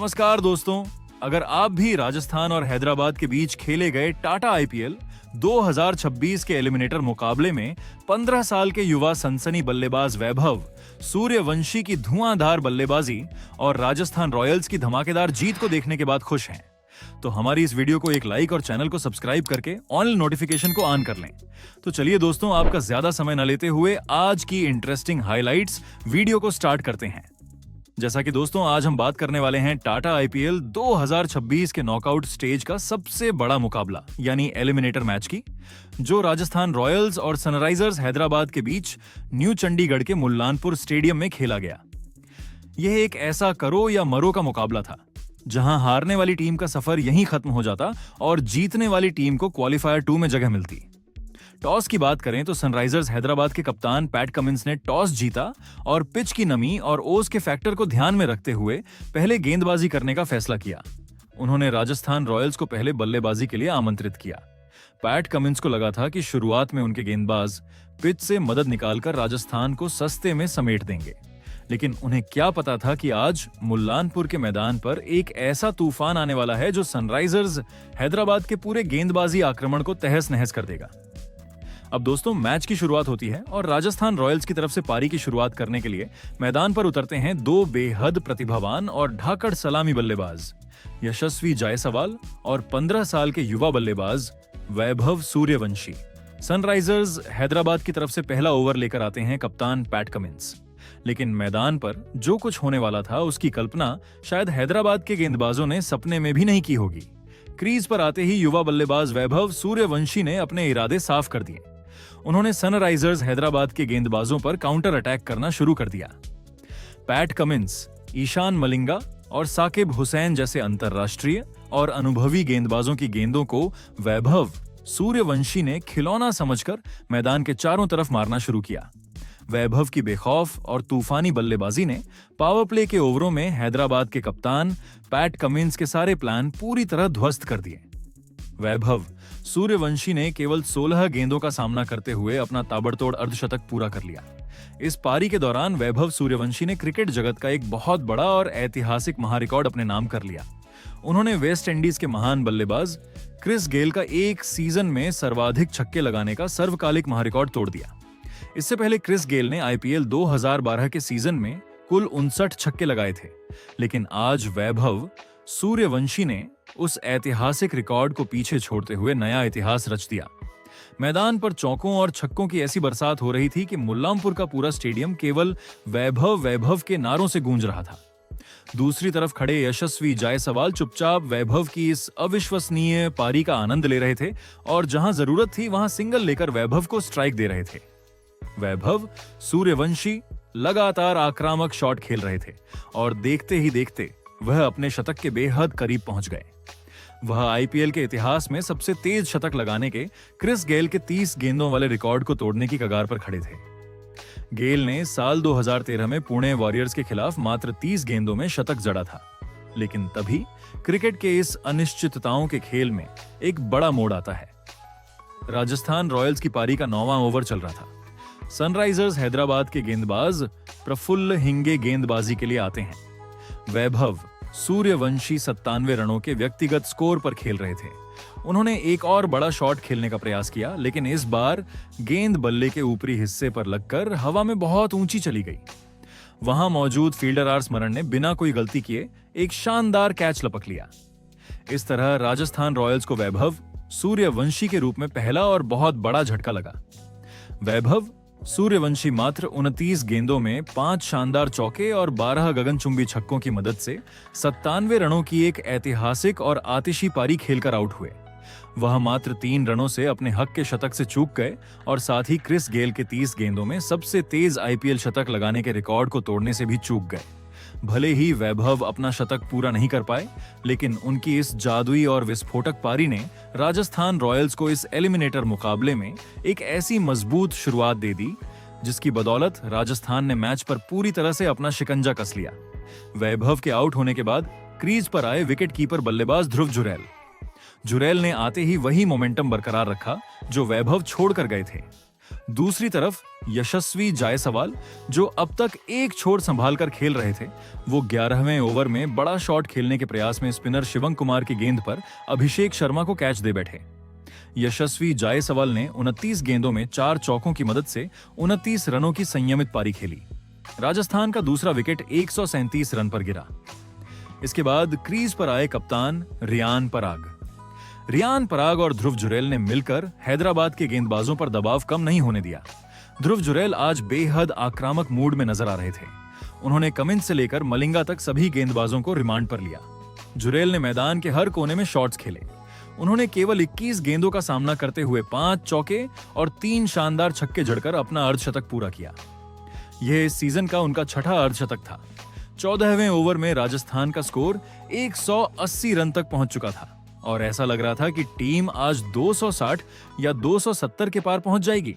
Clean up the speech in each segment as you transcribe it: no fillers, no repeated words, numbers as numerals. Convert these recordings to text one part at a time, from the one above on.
नमस्कार दोस्तों, अगर आप भी राजस्थान और हैदराबाद के बीच खेले गए टाटा आईपीएल 2026 के एलिमिनेटर मुकाबले में 15 साल के युवा सनसनी बल्लेबाज वैभव सूर्यवंशी की धुआंधार बल्लेबाजी और राजस्थान रॉयल्स की धमाकेदार जीत को देखने के बाद खुश हैं, तो हमारी इस वीडियो को एक लाइक और चैनल को सब्सक्राइब करके ऑन नोटिफिकेशन को ऑन कर लें। तो चलिए दोस्तों, आपका ज्यादा समय न लेते हुए आज की इंटरेस्टिंग हाइलाइट्स वीडियो को स्टार्ट करते हैं। जैसा कि दोस्तों, आज हम बात करने वाले हैं टाटा आईपीएल 2026 के नॉकआउट स्टेज का सबसे बड़ा मुकाबला यानी एलिमिनेटर मैच की, जो राजस्थान रॉयल्स और सनराइजर्स हैदराबाद के बीच न्यू चंडीगढ़ के मुल्लानपुर स्टेडियम में खेला गया। यह एक ऐसा करो या मरो का मुकाबला था जहां हारने वाली टीम का सफर यहीं खत्म हो जाता और जीतने वाली टीम को क्वालिफायर 2 में जगह मिलती। टॉस की बात करें तो सनराइजर्स हैदराबाद के कप्तान पैट कमिंस ने टॉस जीता और पिच की नमी और ओस के फैक्टर को ध्यान में रखते हुए पहले गेंदबाजी करने का फैसला किया। उन्होंने राजस्थान रॉयल्स को पहले बल्लेबाजी के लिए आमंत्रित किया। पैट कमिंस को लगा था कि शुरुआत में उनके गेंदबाज पिच से मदद निकालकर राजस्थान को सस्ते में समेट देंगे, लेकिन उन्हें क्या पता था कि आज मुल्लानपुर के मैदान पर एक ऐसा तूफान आने वाला है जो सनराइजर्स हैदराबाद के पूरे गेंदबाजी आक्रमण को तहस नहस कर देगा। अब दोस्तों, मैच की शुरुआत होती है और राजस्थान रॉयल्स की तरफ से पारी की शुरुआत करने के लिए मैदान पर उतरते हैं दो बेहद प्रतिभावान और ढाकड़ सलामी बल्लेबाज, यशस्वी जायसवाल और 15 साल के युवा बल्लेबाज वैभव सूर्यवंशी। सनराइजर्स हैदराबाद की तरफ से पहला ओवर लेकर आते हैं कप्तान पैट कमिंस, लेकिन मैदान पर जो कुछ होने वाला था उसकी कल्पना शायद हैदराबाद के गेंदबाजों ने सपने में भी नहीं की होगी। क्रीज पर आते ही युवा बल्लेबाज वैभव सूर्यवंशी ने अपने इरादे साफ कर दिए। उन्होंने सनराइजर्स हैदराबाद के गेंदबाजों पर काउंटर अटैक करना शुरू कर दिया। पैट कमिंस, ईशान मलिंगा और साकिब हुसैन जैसे अंतरराष्ट्रीय और अनुभवी गेंदबाजों की गेंदों को वैभव सूर्यवंशी ने खिलौना समझकर मैदान के चारों तरफ मारना शुरू किया। वैभव की बेखौफ और तूफानी बल्लेबाजी ने पावर प्ले के ओवरों में हैदराबाद के कप्तान पैट कमिंस के सारे प्लान पूरी तरह ध्वस्त कर दिए। वैभव सूर्यवंशी ने केवल 16 गेंदों का सामना करते हुए अपना ताबड़तोड़ अर्धशतक पूरा कर लिया। इस पारी के दौरान वैभव सूर्यवंशी ने क्रिकेट जगत का एक बहुत बड़ा और ऐतिहासिक महारिकॉर्ड अपने नाम कर लिया। उन्होंने वेस्ट इंडीज के महान बल्लेबाज क्रिस गेल का एक सीजन में सर्वाधिक छक्के लगाने का सर्वकालिक महारिकॉर्ड तोड़ दिया। इससे पहले क्रिस गेल ने आईपीएल 2012 के सीजन में कुल 59 छक्के लगाए थे, लेकिन आज वैभव सूर्यवंशी ने उस ऐतिहासिक रिकॉर्ड को पीछे छोड़ते हुए नया इतिहास रच दिया। मैदान पर चौकों और छक्कों की ऐसी बरसात हो रही थी कि मुल्लानपुर का पूरा स्टेडियम केवल वैभव वैभव के नारों से गूंज रहा था। दूसरी तरफ खड़े यशस्वी जायसवाल चुपचाप वैभव की इस अविश्वसनीय पारी का आनंद ले रहे थे और जहां जरूरत थी वहां सिंगल लेकर वैभव को स्ट्राइक दे रहे थे। वैभव सूर्यवंशी लगातार आक्रामक शॉट खेल रहे थे और देखते ही देखते वह अपने शतक के बेहद करीब पहुंच गए। वह आईपीएल के इतिहास में सबसे तेज शतक लगाने के क्रिस गेल के 30 गेंदों वाले रिकॉर्ड को तोड़ने की कगार पर खड़े थे। गेल ने साल 2013 में पुणे वॉरियर्स के खिलाफ मात्र 30 गेंदों में शतक जड़ा था, लेकिन तभी क्रिकेट के इस अनिश्चितताओं के खेल में एक बड़ा मोड़ आता है। राजस्थान रॉयल्स की पारी का 9वां ओवर चल रहा था। सनराइजर्स हैदराबाद के गेंदबाज प्रफुल्ल हिंगे गेंदबाजी के लिए आते हैं। वैभव सूर्यवंशी 97 रनों के व्यक्तिगत स्कोर पर खेल रहे थे। उन्होंने एक और बड़ा शॉट खेलने का प्रयास किया, लेकिन इस बार गेंद बल्ले के ऊपरी हिस्से पर लगकर हवा में बहुत ऊंची चली गई। वहां मौजूद फील्डर आर स्मरण ने बिना कोई गलती किए एक शानदार कैच लपक लिया। इस तरह राजस्थान रॉयल्स को वैभव सूर्यवंशी के रूप में पहला और बहुत बड़ा झटका लगा। वैभव सूर्यवंशी मात्र 29 गेंदों में 5 शानदार चौके और 12 गगनचुंबी छक्कों की मदद से 97 रनों की एक ऐतिहासिक और आतिशी पारी खेलकर आउट हुए। वह मात्र 3 रनों से अपने हक के शतक से चूक गए और साथ ही क्रिस गेल के 30 गेंदों में सबसे तेज आईपीएल शतक लगाने के रिकॉर्ड को तोड़ने से भी चूक गए। भले ही वैभव अपना शतक पूरा नहीं कर पाए, लेकिन उनकी इस जादुई और विस्फोटक पारी ने राजस्थान रॉयल्स को इस एलिमिनेटर मुकाबले में एक ऐसी मजबूत शुरुआत दे दी जिसकी बदौलत राजस्थान ने मैच पर पूरी तरह से अपना शिकंजा कस लिया। वैभव के आउट होने के बाद क्रीज पर आए विकेट कीपर बल्लेबाज ध्रुव जुरैल ने आते ही वही मोमेंटम बरकरार रखा जो वैभव छोड़कर गए थे। दूसरी तरफ यशस्वी जायसवाल, जो अब तक एक छोर संभालकर खेल रहे थे, वो 11वें ओवर में बड़ा शॉट खेलने के प्रयास में स्पिनर शिवम कुमार की गेंद पर अभिषेक शर्मा को कैच दे बैठे। यशस्वी जायसवाल ने 29 गेंदों में 4 चौकों की मदद से 29 रनों की संयमित पारी खेली। राजस्थान का दूसरा विकेट 137 रन पर गिरा। इसके बाद क्रीज पर आए कप्तान रियान पराग और ध्रुव जुरैल ने मिलकर हैदराबाद के गेंदबाजों पर दबाव कम नहीं होने दिया। ध्रुव जुरैल आज बेहद आक्रामक मूड में नजर आ रहे थे। उन्होंने कमिंस से लेकर मलिंगा तक सभी गेंदबाजों को रिमांड पर लिया। जुरैल ने मैदान के हर कोने में शॉट्स खेले। उन्होंने केवल 21 गेंदों का सामना करते हुए 5 चौके और 3 शानदार छक्के जड़कर अपना अर्धशतक पूरा किया। यह इस सीजन का उनका छठा अर्धशतक था। 14वें ओवर में राजस्थान का स्कोर 180 रन तक पहुंच चुका था और ऐसा लग रहा था कि टीम आज 260 या 270 के पार पहुंच जाएगी।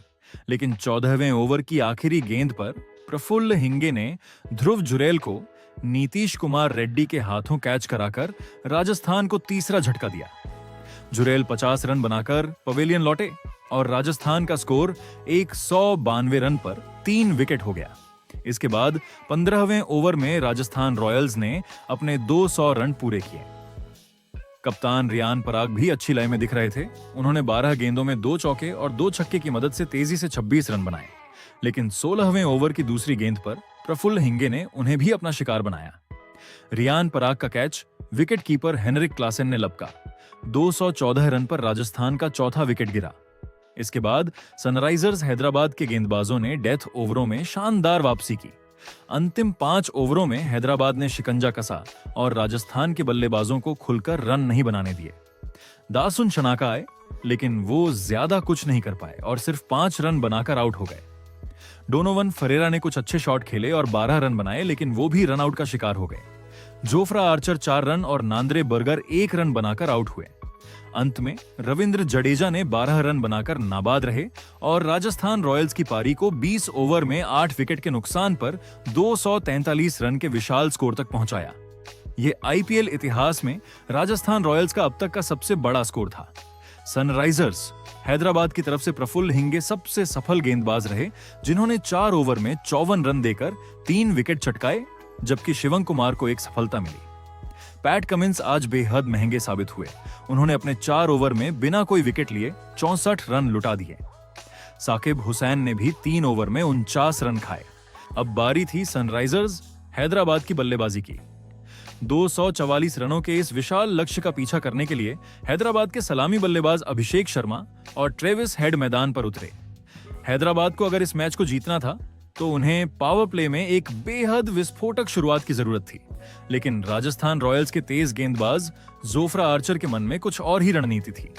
लेकिन 14वें ओवर की आखिरी गेंद पर प्रफुल्ल हिंगे ने ध्रुव जुरैल को नीतीश कुमार रेड्डी के हाथों कैच कराकर राजस्थान को तीसरा झटका दिया। जुरैल 50 रन बनाकर पवेलियन लौटे और राजस्थान का स्कोर 192 रन पर 3 विकेट हो गया। इसके बाद 15वें ओवर में राजस्थान रॉयल्स ने अपने 200 रन पूरे किए। कप्तान रियान पराग भी अच्छी लय में दिख रहे थे। उन्होंने 12 गेंदों में 2 चौके और 2 छक्के की मदद से तेजी से 26 रन बनाए। लेकिन 16वें ओवर की दूसरी गेंद पर प्रफुल्ल हिंगे ने उन्हें भी अपना शिकार बनाया। रियान पराग का catch wicket keeper Heinrich Klaasen ने लपका। 214 रन पर राजस्थान का चौथा विकेट गिरा। इसके बाद सनराइजर्स हैदराबाद के गेंदबाजों ने डेथ ओवरों में शानदार वापसी की। अंतिम 5 ओवरों में हैदराबाद ने शिकंजा कसा और राजस्थान के बल्लेबाजों को खुलकर रन नहीं बनाने दिए। दासुन शनाका आए, लेकिन वो ज्यादा कुछ नहीं कर पाए और सिर्फ 5 रन बनाकर आउट हो गए। डोनोवन फरेरा ने कुछ अच्छे शॉट खेले और 12 रन बनाए, लेकिन वो भी रन आउट का शिकार हो गए। जोफ्रा आर्चर 4 रन और नांद्रे बर्गर 1 रन बनाकर आउट हुए। अंत में रविंद्र जडेजा ने 12 रन बनाकर नाबाद रहे और राजस्थान रॉयल्स की पारी को 20 ओवर में 8 विकेट के नुकसान पर 243 रन के विशाल स्कोर तक पहुंचाया। यह आईपीएल इतिहास में राजस्थान रॉयल्स का अब तक का सबसे बड़ा स्कोर था। सनराइजर्स हैदराबाद की तरफ से प्रफुल्ल हिंगे सबसे सफल गेंदबाज रहे, जिन्होंने 4 ओवर में 54 रन देकर 3 विकेट चटकाए, जबकि शिवम कुमार को एक सफलता मिली। पैट कमिंस आज बेहद महंगे साबित हुए। उन्होंने अपने 4 ओवर में बिना कोई विकेट लिए 64 रन लुटा दिए। साकिब हुसैन ने भी 3 ओवर में 49 रन खाए। अब बारी थी सनराइजर्स हैदराबाद की बल्लेबाजी की। 244 रनों के इस विशाल लक्ष्य का पीछा करने के लिए हैदराबाद के सलामी बल्लेबाज अभिषेक शर्मा और ट्रेविस हेड मैदान पर उतरे। हैदराबाद को अगर इस मैच को जीतना था तो उन्हें पावर प्ले में एक बेहद विस्फोटक शुरुआत की जरूरत थी। लेकिन राजस्थान रॉयल्स के तेज गेंदबाज जोफ्रा आर्चर के मन में कुछ और ही रणनीति थी।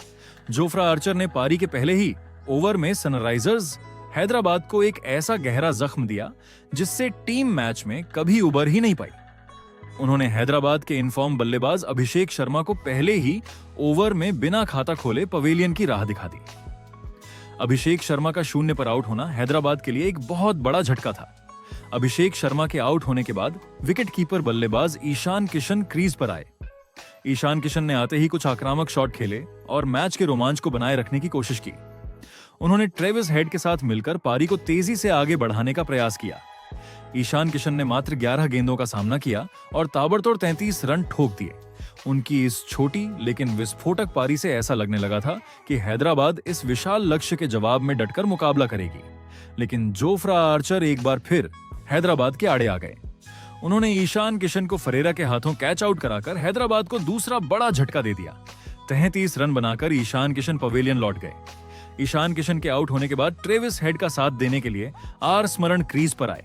जोफ्रा आर्चर ने पारी के पहले ही ओवर में सनराइजर्स हैदराबाद को एक ऐसा गहरा जख्म दिया जिससे टीम मैच में कभी उबर ही नहीं पाई। उन्होंने हैदराबाद के इनफॉर्म बल्लेबाज अभिषेक शर्मा को पहले ही ओवर में बिना खाता खोले पवेलियन की राह दिखा दी। अभिषेक शर्मा का 0 पर आउट होना हैदराबाद के लिए एक बहुत बड़ा झटका था। अभिषेक शर्मा के आउट होने के बाद विकेट कीपर बल्लेबाज ईशान किशन क्रीज पर आए। ईशान किशन ने आते ही कुछ आक्रामक शॉट खेले और मैच के रोमांच को बनाए रखने की कोशिश की। उन्होंने ट्रेविस हेड के साथ मिलकर पारी को तेजी से आगे बढ़ाने का प्रयास किया। ईशान किशन ने मात्र 11 गेंदों का सामना किया और ताबड़तोड़ 33 रन ठोक दिए। उनकी इस छोटी लेकिन विस्फोटक पारी से ऐसा लगने लगा था कि हैदराबाद इस विशाल लक्ष्य के जवाब में डटकर मुकाबला करेगी। लेकिन जोफ्रा आर्चर एक बार फिर हैदराबाद के आड़े आ गए। उन्होंने ईशान किशन को फरेरा के हाथों कैच आउट कराकर हैदराबाद को दूसरा बड़ा झटका दे दिया। 33 रन बनाकर ईशान किशन पवेलियन लौट गए। ईशान किशन के आउट होने के बाद ट्रेविस हेड का साथ देने के लिए आर स्मरण क्रीज पर आए।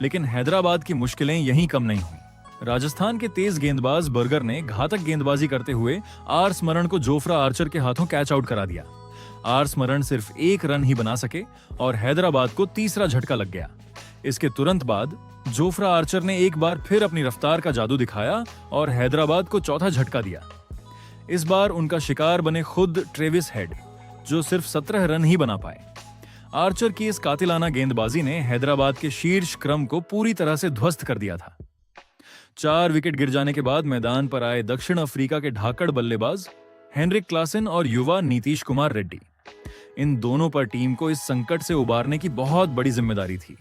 लेकिन हैदराबाद की मुश्किलें यहीं कम नहीं हुई। राजस्थान के तेज गेंदबाज बर्गर ने घातक गेंदबाजी करते हुए आर स्मरण को जोफ्रा आर्चर के हाथों कैच आउट करा दिया। आर स्मरण सिर्फ 1 रन ही बना सके और हैदराबाद को तीसरा झटका लग गया। इसके तुरंत बाद जोफ्रा आर्चर ने एक बार फिर अपनी रफ्तार का जादू दिखाया और हैदराबाद को चौथा झटका दिया। इस बार उनका शिकार बने खुद ट्रेविस हेड, जो सिर्फ 17 रन ही बना पाए। आर्चर की इस कातिलाना गेंदबाजी ने हैदराबाद के शीर्ष क्रम को पूरी तरह से ध्वस्त कर दिया था। 4 विकेट गिर जाने के बाद मैदान पर आए दक्षिण अफ्रीका के ढाकड़ बल्लेबाज हेनरिक क्लासेन और युवा नीतीश कुमार रेड्डी। इन दोनों पर टीम को इस संकट से उबारने की बहुत बड़ी जिम्मेदारी थी।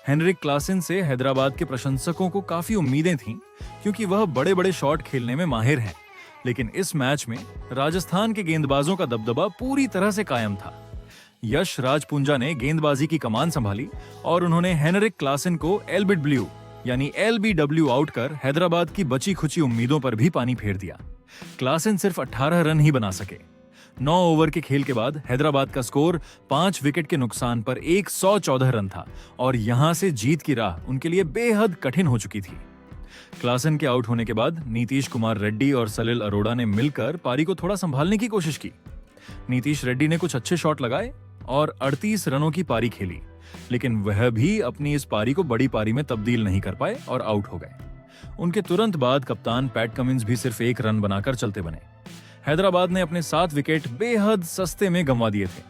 हेनरिक क्लासेन से हैदराबाद के प्रशंसकों को काफी उम्मीदें थीं, क्योंकि वह बड़े बड़े शॉट खेलने में माहिर हैं। लेकिन इस मैच में राजस्थान के गेंदबाजों का दबदबा पूरी तरह से कायम था। यश राजपुंजा ने गेंदबाजी की कमान संभाली और उन्होंने हेनरिक क्लासेन को एलबिडब्ल्यू यानी LBW आउट कर हैदराबाद की बची खुची उम्मीदों पर भी पानी फेर दिया। क्लासेन सिर्फ 18 रन ही बना सके। 9 ओवर के खेल के बाद हैदराबाद का स्कोर 5 विकेट के नुकसान पर 114 रन था और यहां से जीत की राह उनके लिए बेहद कठिन हो चुकी थी। क्लासेन के आउट होने के बाद नीतीश कुमार रेड्डी और सलिल अरोड़ा ने मिलकर पारी को थोड़ा संभालने की कोशिश की। नीतीश रेड्डी ने कुछ अच्छे शॉट लगाए और 38 रनों की पारी खेली, लेकिन वह भी अपनी इस पारी को बड़ी पारी में तब्दील नहीं कर पाए और आउट हो गए। उनके तुरंत बाद कप्तान पैट कमिंस भी सिर्फ 1 रन बनाकर चलते बने। हैदराबाद ने अपने 7 विकेट बेहद सस्ते में गंवा दिए थे।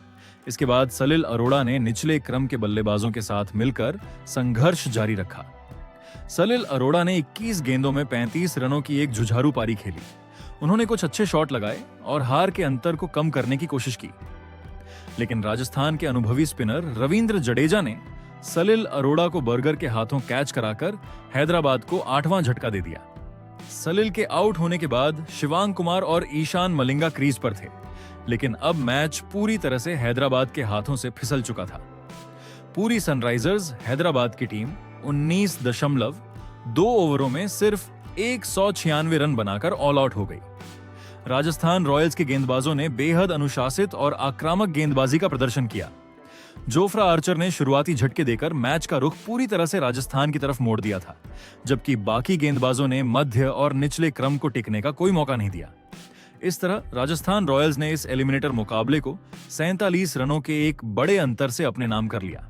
इसके बाद सलिल अरोड़ा ने निचले क्रम के बल्लेबाजों के साथ मिलकर संघर्ष जारी रखा। सलिल अरोड़ा ने 21 गेंदों में 35 रनों की एक जुझारू पारी खेली। उन्होंने कुछ अच्छे शॉट लगाए और हार के अंतर को कम करने की कोशिश की, लेकिन राजस्थान के अनुभवी स्पिनर रविंद्र जडेजा ने सलिल अरोड़ा को बर्गर के हाथों कैच कराकर हैदराबाद को 8वां झटका दे दिया। सलिल के आउट होने के बाद शिवांग कुमार और ईशान मलिंगा क्रीज पर थे, लेकिन अब मैच पूरी तरह से हैदराबाद के हाथों से फिसल चुका था। पूरी सनराइजर्स हैदराबाद की टीम 19.2 ओवरों में सिर्फ 196 रन बनाकर ऑल आउट हो गई। राजस्थान रॉयल्स के गेंदबाजों ने बेहद अनुशासित और आक्रामक गेंदबाजी का प्रदर्शन किया। जोफ्रा आर्चर ने शुरुआती झटके देकर मैच का रुख पूरी तरह से राजस्थान की तरफ मोड़ दिया था, जबकि बाकी गेंदबाजों ने मध्य और निचले क्रम को टिकने का कोई मौका नहीं दिया। इस तरह राजस्थान रॉयल्स ने इस एलिमिनेटर मुकाबले को 47 रनों के एक बड़े अंतर से अपने नाम कर लिया।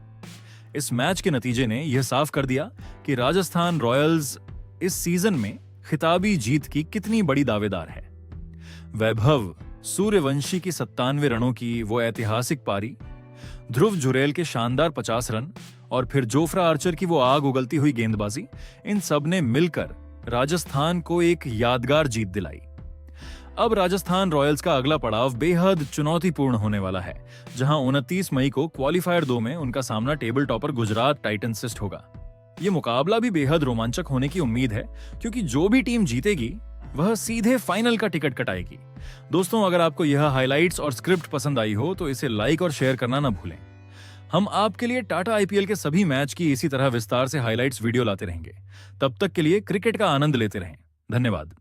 इस मैच के नतीजे ने यह साफ कर दिया कि राजस्थान रॉयल्स इस सीजन में खिताबी जीत की कितनी बड़ी दावेदार है। वैभव सूर्यवंशी की 97 रनों की वो ऐतिहासिक पारी, ध्रुव जुरेल के शानदार 50 रन और फिर जोफ्रा आर्चर की वो आग उगलती हुई गेंदबाजी, इन सब ने मिलकर राजस्थान को एक यादगार जीत दिलाई। अब राजस्थान रॉयल्स का अगला पड़ाव बेहद चुनौतीपूर्ण होने वाला है, जहां 29 मई को क्वालिफायर 2 में उनका सामना टेबल टॉपर गुजरात टाइटंस से होगा। यह मुकाबला भी बेहद रोमांचक होने की उम्मीद है, क्योंकि जो भी टीम जीतेगी वह सीधे फाइनल का टिकट कटाएगी। दोस्तों, अगर आपको यह हाइलाइट्स और स्क्रिप्ट पसंद आई हो तो इसे लाइक और शेयर करना ना भूलें। हम आपके लिए टाटा IPL के सभी मैच की इसी तरह विस्तार से हाइलाइट्स वीडियो लाते रहेंगे। तब तक के लिए क्रिकेट का आनंद लेते रहें। धन्यवाद।